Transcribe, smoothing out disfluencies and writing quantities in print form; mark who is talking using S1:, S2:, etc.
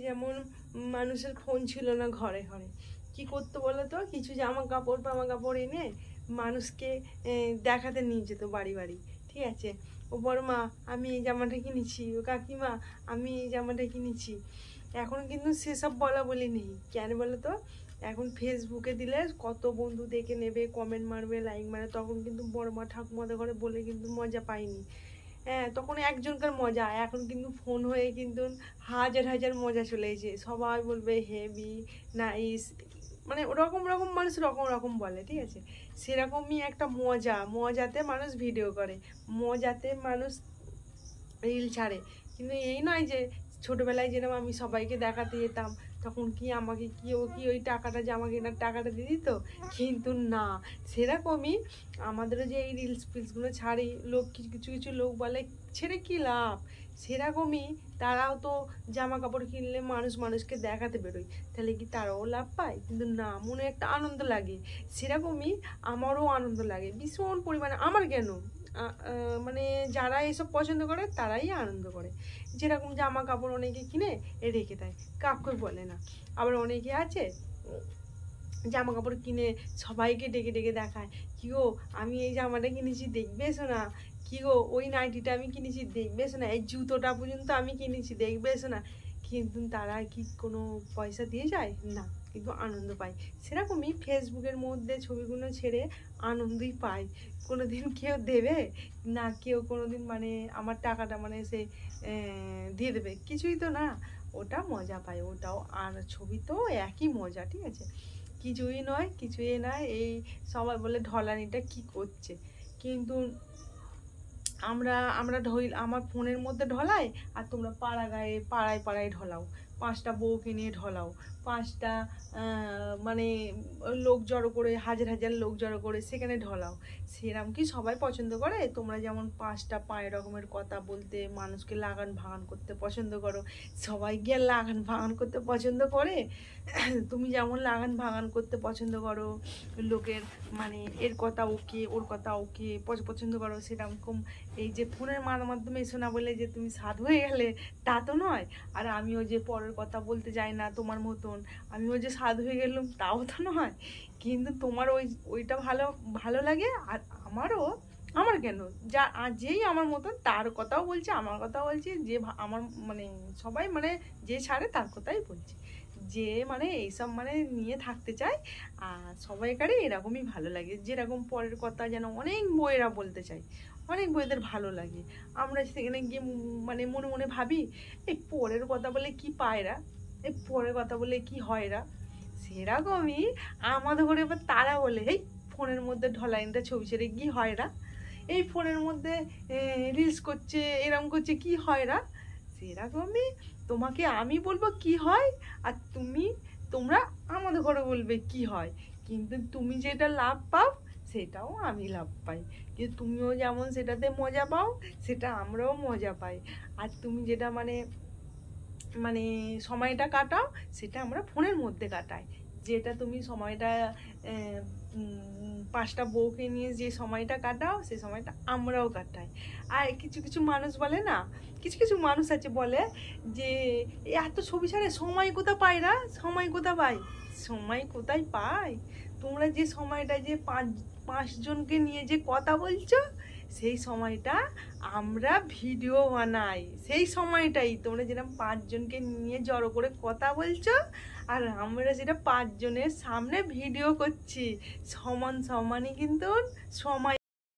S1: যেমন মানুষের ফোন ছিল না ঘরে ঘরে, কি করতো বলো তো, কিছু জামা কাপড় এনে মানুষকে দেখাতে নিয়ে যেত বাড়ি বাড়ি। ঠিক আছে, ও বড় মা আমি এই জামাটা কিনেছি, ও কাকিমা আমি এই জামাটা কিনেছি। এখন কিন্তু সেসব বলা বলি নেই, কেন বলো তো, এখন ফেসবুকে দিলে কত বন্ধু দেখে নেবে, কমেন্ট মারবে, লাইক মারবে, তখন কিন্তু বড় মা ঠাকুমাদের ঘরে বলে কিন্তু মজা পাইনি। হ্যাঁ, তখন একজনকার মজা, এখন কিন্তু ফোন হয়ে কিন্তু হাজার হাজার মজা চলে এসেছে, সবাই বলবে হেভি নাইস, মানে রকম রকম মানুষ রকম রকম বলে। ঠিক আছে, সেরকমই একটা মজাতে মানুষ ভিডিও করে, মজাতে মানুষ রিল ছাড়ে। কিন্তু এই নয় যে ছোটোবেলায় যেরকম আমি সবাইকে দেখাতে যেতাম, তখন কি আমাকে কি ওই টাকাটা যে আমাকে এনার টাকাটা দিয়ে দিত, কিন্তু না, সেরকমই আমাদেরও যে এই রিলস ফিলসগুলো ছাড়ি, লোক কিছু কিছু লোক বলে ছেড়ে কি লাভ, সেরকমই তারাও তো জামা কাপড় কিনলে মানুষকে দেখাতে বেরোয়, তাহলে কি তারাও লাভ পায়? কিন্তু না, মনে একটা আনন্দ লাগে, সেরকমই আমারও আনন্দ লাগে ভীষণ পরিমাণে। আমার কেন, মানে যারা এসব পছন্দ করে তারাই আনন্দ করে। যেরকম জামা কাপড় অনেকে কিনে রেখে দেয়, কাউকে বলে না। আবার অনেকে আছে জামা কাপড় কিনে সবাইকে ডেকে ডেকে দেখায়, কি গো আমি এই জামাটা কিনেছি দেখবে এসো না, কি গো ওই নাইটিটা আমি কিনেছি দেখবে এসো না, এই জুতোটা পর্যন্ত আমি কিনেছি দেখবে এসো না। কিন্তু তারা কি কোনো পয়সা দিয়ে যায় না, কিন্তু আনন্দ পায়। সেরকমই ফেসবুকের মধ্যে ছবিগুলো ছেড়ে আনন্দই পায়। কোনো দিন কেউ দেবে না, কেউ কোনো দিন মানে আমার টাকাটা মানে সে দিয়ে দেবে, কিছুই তো না, ওটা মজা পায় ওটাও। আর ছবি তো একই মজা। ঠিক আছে, কিছুই নয় এই সবাই বলে ঢলানিটা কি করছে, কিন্তু আমরা আমরা আমার ফোনের মধ্যে ঢলাই, আর তোমরা পাড়ায় ঢলাও, 5টা বউকে নিয়ে ঢলাও, 5টা মানে লোক জড়ো করে, হাজার হাজার লোক জড়ো করে সেখানে ঢলাও। সেরকম কি সবাই পছন্দ করে? তোমরা যেমন 5টা 5 রকমের কথা বলতে, মানুষকে লাগান ভাগান করতে পছন্দ করো, সবাই গিয়ে লাগান ভাগান করতে পছন্দ করে। তুমি যেমন লাগান ভাগান করতে পছন্দ করো, লোকের মানে এর কথা ওকে ওর কথা ওকে পছন্দ করো, সেরকম এই যে ফোনের মাধ্যমে শোনা বলে যে তুমি সাধু হয়ে গেলে, তা তো নয়। আর আমিও যে পরের কথা বলতে যাই না তোমার মতন, আমিও যে সাধু হয়ে গেলাম তাও তো নয়। কিন্তু তোমার ওইটা ভালো লাগে, আর আমার কেন, যেই আমার মতন তার কথাও বলছে, আমার কথাও বলছে, যে আমার মানে সবাই মানে যে ছাড়ে তার কথাই বলছে, যে মানে এইসব মানে নিয়ে থাকতে চায়। আর সবাইকারই এরকমই ভালো লাগে, যেরকম পরের কথা যেন অনেক বইয়েরা বলতে চায়, অনেক বইদের ভালো লাগে। আমরা সেখানে গিয়ে মানে মনে মনে ভাবি, এই পরের কথা বলে কি পায়রা, এই পরের কথা বলে কি হয়রা। সেরকমই আমাদের ঘরে এবার তারা বলে, এই ফোনের মধ্যে ঢলাইনটা ছবি ছেড়ে কি হয়রা, এই ফোনের মধ্যে রিলস করছে, এরম করছে, কি হয়রা। সেরকমই তোমাকে আমি বলবো কি হয়, আর তোমরা আমাদের ঘরে বলবে কি হয়, কিন্তু তুমি যেটা লাভ পাও সেটাও আমি লাভ পাই, যে তুমিও যেমন সেটাতে মজা পাও, সেটা আমরাও মজা পাই। আর তুমি যেটা মানে মানে সময়টা কাটাও, সেটা আমরা ফোনের মধ্যে কাটাই। যেটা তুমি সময়টা 5টা বউকে নিয়ে যে সময়টা কাটাও, সেই সময়টা আমরাও কাটাই। আর কিছু কিছু মানুষ বলে না, কিছু মানুষ আছে বলে যে এত ছবি ছাড়ে সময় কোথা পায় না, সময় কোথায় পায়? তোমরা যে সময়টা যে 5 জনকে নিয়ে যে কথা বলছো, সেই সময়টা আমরা ভিডিও বানাই, সেই সময়টাই তোমরা যেরকম 5 জনকে নিয়ে জড়ো করে কথা বলছো, আর আমরা সেটা 5 জনের সামনে ভিডিও করছি, সমানই কিন্তু সময়।